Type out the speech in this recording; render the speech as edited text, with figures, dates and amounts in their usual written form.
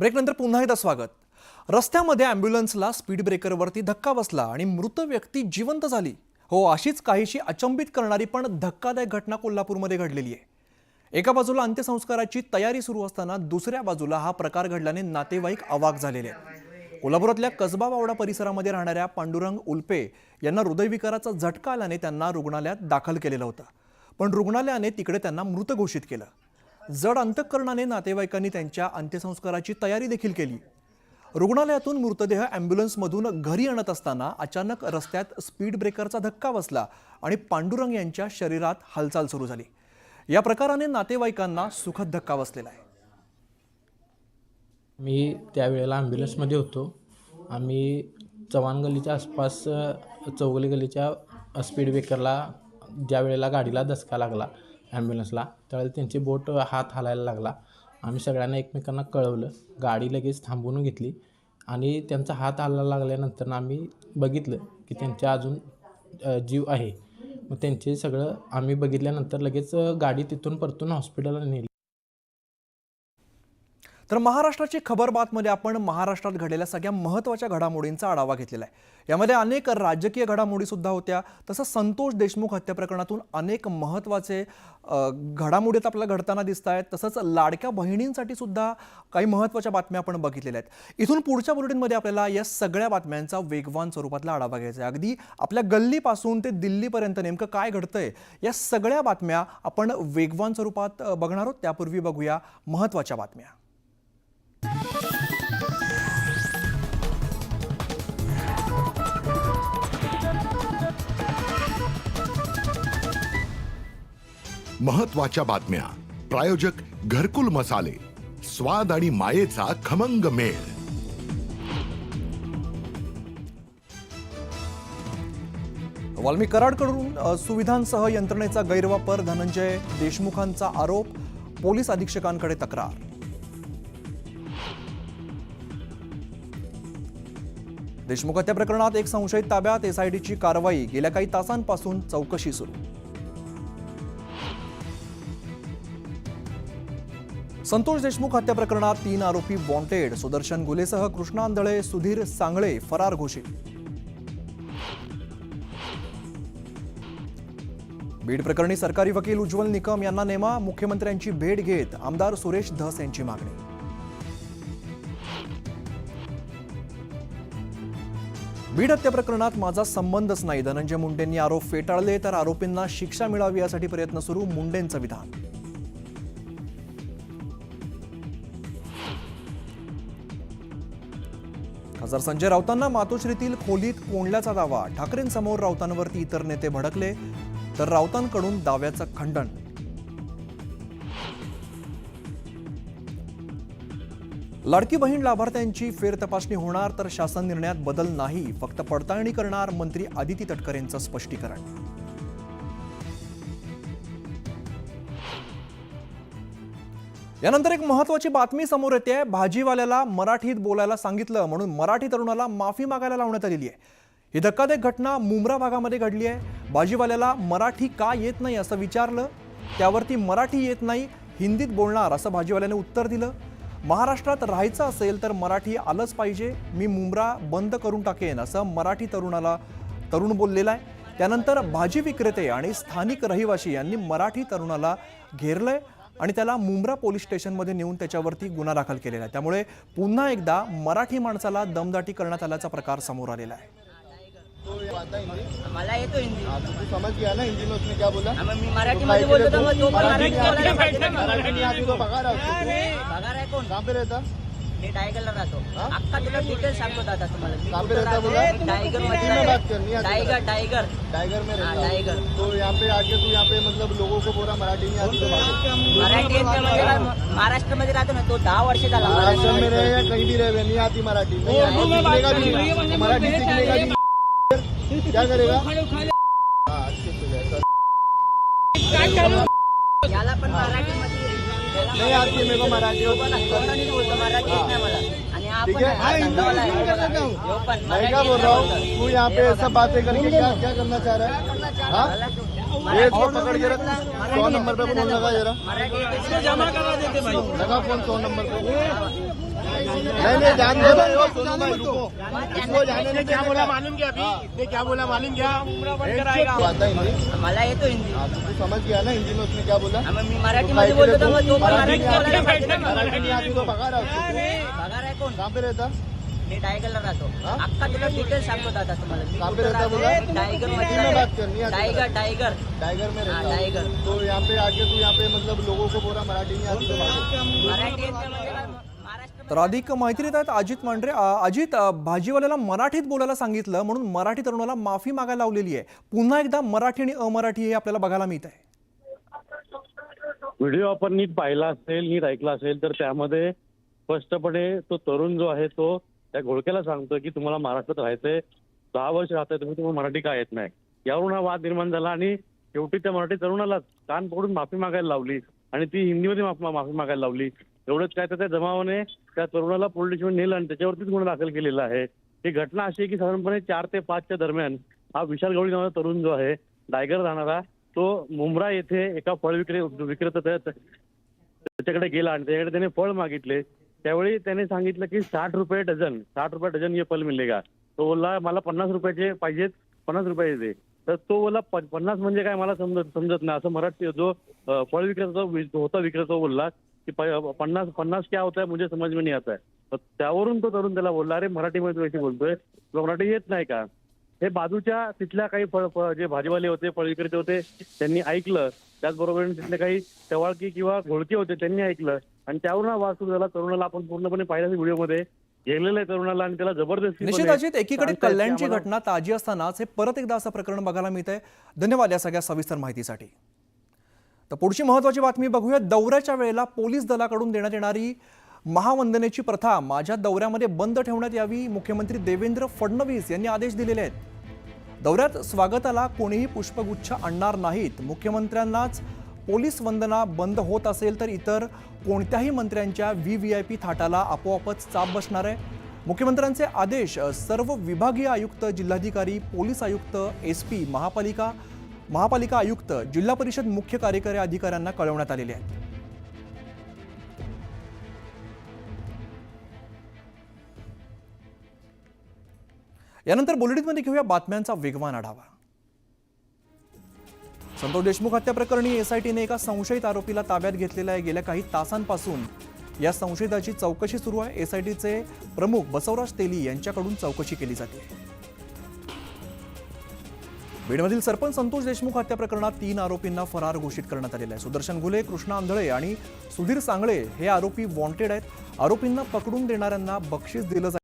ब्रेकनंतर पुन्हा एकदा स्वागत। रस्त्यामध्ये ॲम्ब्युलन्सला स्पीड ब्रेकरवरती धक्का बसला आणि मृत व्यक्ती जिवंत झाली। हो, अशीच काहीशी अचंबित करणारी पण धक्कादायक घटना कोल्हापूरमध्ये घडलेली आहे। एका बाजूला अंत्यसंस्काराची तयारी सुरू असताना दुसऱ्या बाजूला हा प्रकार घडल्याने नातेवाईक अवाक झालेले आहेत। कोल्हापुरातल्या कसबा वावडा परिसरामध्ये राहणाऱ्या पांडुरंग उल्पे यांना हृदयविकाराचा झटका आल्याने त्यांना रुग्णालयात दाखल केलेलं होतं, पण रुग्णालयाने तिकडे त्यांना मृत घोषित केलं। जड अंतःकरणाने नातेवाईकांनी त्यांच्या अंत्यसंस्काराची तयारी देखील केली। रुग्णालयातून मृतदेह ॲम्ब्युलन्समधून घरी आणत असताना अचानक रस्त्यात स्पीड ब्रेकरचा धक्का बसला आणि पांडुरंग यांच्या शरीरात हालचाल सुरू झाली। या प्रकाराने नातेवाईकांना सुखद धक्का बसलेला आहे। मी त्यावेळेला ॲम्ब्युलन्समध्ये होतो। आम्ही चव्हाण गल्लीच्या आसपास चौगली गल्लीच्या स्पीड ब्रेकरला ज्या वेळेला गाडीला धक्का लागला ॲम्ब्युलन्सला, त्यावेळेला त्यांची बोट हात हालायला लागला। आम्ही सगळ्यांना एकमेकांना कळवलं, गाडी लगेच थांबवून घेतली आणि त्यांचा हात हालायला लागल्यानंतर आम्ही बघितलं की त्यांच्या अजून जीव आहे। मग त्यांचे सगळं आम्ही बघितल्यानंतर लगेच गाडी तिथून परतून हॉस्पिटलला नेली। तर महाराष्ट्राची खबर बातमध्ये आपण महाराष्ट्रात घडलेल्या सगळ्या महत्त्वाच्या घडामोडींचा आढावा घेतलेला आहे। यामध्ये अनेक राजकीय घडामोडी सुद्धा होत्या। तसंच संतोष देशमुख हत्या प्रकरणातून अनेक महत्त्वाचे घडामोडी आपल्याला घडताना दिसत आहेत। तसंच लाडक्या बहिणींसाठी सुद्धा काही महत्त्वाच्या बातम्या आपण बघितलेल्या आहेत। इथून पुढच्या बुलेटिनमध्ये आपल्याला या सगळ्या बातम्यांचा वेगवान स्वरूपातला आढावा घ्यायचा आहे। अगदी आपल्या गल्लीपासून ते दिल्लीपर्यंत नेमकं काय घडतंय या सगळ्या बातम्या आपण वेगवान स्वरूपात बघणार आहोत। त्यापूर्वी बघूया महत्त्वाच्या बातम्या। महत्वाच्या बातम्या। प्रायोजक घरकुल मसाले, स्वाद आणि मायेचा खमंग मेळ। वाल्मी कराडकडून सुविधांसह यंत्रणेचा गैरवापर, धनंजय देशमुखांचा आरोप, पोलीस अधीक्षकांकडे तक्रार। देशमुख हत्या प्रकरणात एक संशयित ताब्यात, एसआयटीची कारवाई, गेल्या काही तासांपासून चौकशी सुरू। संतोष देशमुख हत्या प्रकरणात 3 आरोपी वॉन्टेड, सुदर्शन गुलेसह कृष्णा आंधळे, सुधीर सांगळे फरार घोषित। बीड प्रकरणी सरकारी वकील उज्ज्वल निकम यांना नेमा, मुख्यमंत्र्यांची भेट घेत आमदार सुरेश धस यांची मागणी। बीड हत्या प्रकरणात माझा संबंधच नाही, धनंजय मुंडेंनी आरोप फेटाळले, तर आरोपींना शिक्षा मिळावी यासाठी प्रयत्न सुरू, मुंडेंचं विधान। खासदार संजय राऊतांना मातोश्रीतील खोलीत कोंडल्याचा दावा, ठाकरेंसमोर राऊतांवरती इतर नेते भडकले, तर राऊतांकडून दाव्याचं खंडन। लाडकी बहीण लाभार्थ्यांची फेरतपासणी होणार, तर शासन निर्णयात बदल नाही, फक्त पडताळणी करणार, मंत्री आदिती तटकरेंचं स्पष्टीकरण। यानंतर एक महत्त्वाची बातमी समोर येते। भाजीवाल्याला मराठीत बोलायला सांगितलं म्हणून मराठी तरुणाला माफी मागायला लावण्यात आलेली आहे। ही धक्कादायक घटना मुंब्रा भागामध्ये घडली आहे। भाजीवाल्याला मराठी का येत नाही असं विचारलं, त्यावरती मराठी येत नाही, हिंदीत बोलणार असं भाजीवाल्याने उत्तर दिलं। महाराष्ट्रात राहायचं असेल तर मराठी आलंच पाहिजे, मी मुंब्रा बंद करून टाकेन असं मराठी तरुण बोललेला आहे। त्यानंतर भाजी विक्रेते आणि स्थानिक रहिवासी यांनी मराठी तरुणाला घेरलंय आणि त्याला मुंब्रा पोलीस स्टेशनमध्ये नेऊन त्याच्यावरती गुन्हा दाखल केलेला आहे। त्यामुळे पुन्हा एकदा मराठी माणसाला दमदाटी करण्यात आल्याचा प्रकार समोर आलेला आहे। मला येतो हिंदी। तू समझ गया ना हिंदी में उसने क्या बोला? मी मराठीमध्ये बोलतो तर मग तो मराठी बोलायला पाहिजे ना। मराठी नहीं आती तो भगा रहा है। पगार आहे कोण? कहाँ पे रहता? मी टायगरला राहतो। अख्खा तुला डिटेल सांगतो दादा तुम्हाला। मी कहाँ पे कुठं रहता राहतो? बोला? टायगर हिंदी में बात कर, नहीं आती टायगर टायगर टाइगर में रहता। टाइगर। तो यहाँ पे आके तू यहाँ पे मतलब लोगों को बोला मराठी नहीं आती तो भागा। मराठी येते महाराष्ट्रामध्ये राहतो ना तो 10 वर्ष झाला। महाराष्ट्र में रहे या कहीं भी रहे, नहीं आती मराठी। नहीं आती, सीखने का भी नहीं, मराठी सीखने का भी नहीं। क्या करेगा? हाँ, अच्छे से जाए सर। याला पण मराठीमध्ये नहीं आती है मेरे को मराठी और कोणी बोलतो मराठी येत नाही मला। आणि आपण ठीक है, हा धंदावाला आहे। मैं क्या बोल रहा हूँ, तू यहाँ पे ऐसा बातें करके क्या करना चाह रहा है? हाँ? ये इसको पकड़ के रख 100 नंबर पे फोन लगा जरा लगा फोन 100 नंबर पे नहीं जान दे भाई ओ सोनू भाई रुको इसको जाने ने क्या बोला मालूम क्या अभी इसने क्या बोला मालूम क्या आता हिंदी मला येतो हिंदी हाँ, तो तू समझ गया ना हिंदी में उसने क्या बोला मी मराठीमध्ये बोलतो तर मग तो पण मराठी मराठी नहीं आती तो भगा रहा उसको पगार आहे कोण कहाँ पे रहता मी टायगरला राहतो हा? अक्का तुला डिटेल सांगतो दादा तुम्हाला मी कहाँ पे कुठं रहता बोला? राहतो? टायगर हिंदी में बात करनी है टायगर टायगर टाइगर में हाँ, रहता टाइगर। तो यहाँ पे आके तू यहाँ पे मतलब लोगों को बोला मराठी नहीं आती तो भागे। मराठी येते म्हणजे काय? महाराष्ट्र तर अधिक माहिती देत आहेत अजित मांढरे. अजित, भाजीवाल्याला मराठीत बोलायला सांगितलं म्हणून मराठी तरुणाला माफी मागायला लावलेली आहे. पुन्हा एकदा मराठी आणि अमराठी हे आपल्याला बघायला मिळत आहे. व्हिडिओ आपण नीट पाहिला असेल, नीट ऐकला असेल तर त्यामध्ये स्पष्टपणे तो तरुण जो आहे तो त्या घोळक्याला सांगतोय की तुम्हाला महाराष्ट्रात राहायचंय, 10 वर्ष राहताय तुम्हाला मराठी का येत नाही. यावरून हा वाद निर्माण झाला आणि शेवटी त्या मराठी तरुणाला कान पकडून माफी मागायला लावली आणि ती हिंदीमध्ये माफी मागायला लावली. एवढंच काय तर त्या जमावाने त्या तरुणाला पोलीस स्टेशन नेलं आणि त्याच्यावरतीच गुन्हा दाखल केलेला आहे. ही घटना अशी आहे की साधारणपणे 4 ते 5च्या दरम्यान हा विशाल गवळी नावाचा तरुण जो आहे डायगर राहणारा तो मुंब्रा येथे एका फळ विक्रेता त्याच्याकडे गेला आणि त्याच्याकडे त्याने फळ मागितले. त्यावेळी त्याने सांगितलं की 60 रुपये डझन ये फल मिलेगा. तो बोलला मला 50 रुपयाचे पाहिजेत, 50 रुपये दे. तर तो बोलला 50 म्हणजे काय मला समजत नाही असं मराठी जो फळ विक्रेता होता विक्रेता बोलला की 50 क्या होता है मुझे समझ में नहीं आता है. तर त्यावरून तो तरुण त्याला बोलला अरे मराठीमध्ये तू अशी बोलतोय, तुला मराठी येत नाही का. हे बाजूच्या तिथल्या काही जे भाजीवाले होते, फळ विक्रेते होते त्यांनी ऐकलं. त्याचबरोबर तिथले काही टवाळकी किंवा घोळके होते त्यांनी ऐकलं आणि त्यावरून हा वाद सुरू झाला. तरुणाला आपण पूर्णपणे पाहिल्याच व्हिडिओमध्ये गेलेलं आहे तरुणाला आणि त्याला जबरदस्ती निश्चित अजित, एकीकडे कल्याणची घटना ताजी असतानाच हे परत एकदा असं प्रकरण बघायला मिळत आहे. धन्यवाद या सगळ्या सविस्तर माहितीसाठी. तर पुढची महत्त्वाची बातमी बघूया. दौऱ्याच्या वेळेला पोलीस दलाकडून देण्यात येणारी महावंदनेची प्रथा माझ्या दौऱ्यामध्ये बंद ठेवण्यात यावी, मुख्यमंत्री देवेंद्र फडणवीस यांनी आदेश दिलेले आहेत. दौऱ्यात स्वागताला कोणीही पुष्पगुच्छ आणणार नाहीत. मुख्यमंत्र्यांनाच पोलीस वंदना बंद होत असेल तर इतर कोणत्याही मंत्र्यांच्या VVIP थाटाला आपोआपच चाप बसणार आहे. मुख्यमंत्र्यांचे आदेश सर्व विभागीय आयुक्त, जिल्हाधिकारी, पोलीस आयुक्त, SP, महापालिका आयुक्त, जिल्हा परिषद मुख्य कार्यकारी अधिकाऱ्यांना कळवण्यात आलेले आहेत. यानंतर बुलेटिनमध्ये घेऊया बातम्यांचा वेगवान आढावा. संतोष देशमुख हत्या प्रकरणी SITने एका संशयित आरोपीला ताब्यात घेतलेला आहे. गेल्या काही तासांपासून या संशयिताची चौकशी सुरू आहे. SITचे प्रमुख बसवराज तेली यांच्याकडून चौकशी केली जाते. बीडमधील सरपंच संतोष देशमुख हत्या प्रकरणात 3 आरोपींना फरार घोषित करण्यात आलेला आहे. सुदर्शन घुले, कृष्णा आंधळे आणि सुधीर सांगळे हे आरोपी वॉन्टेड आहेत. आरोपींना पकडून देणाऱ्यांना बक्षीस दिलं जाईल.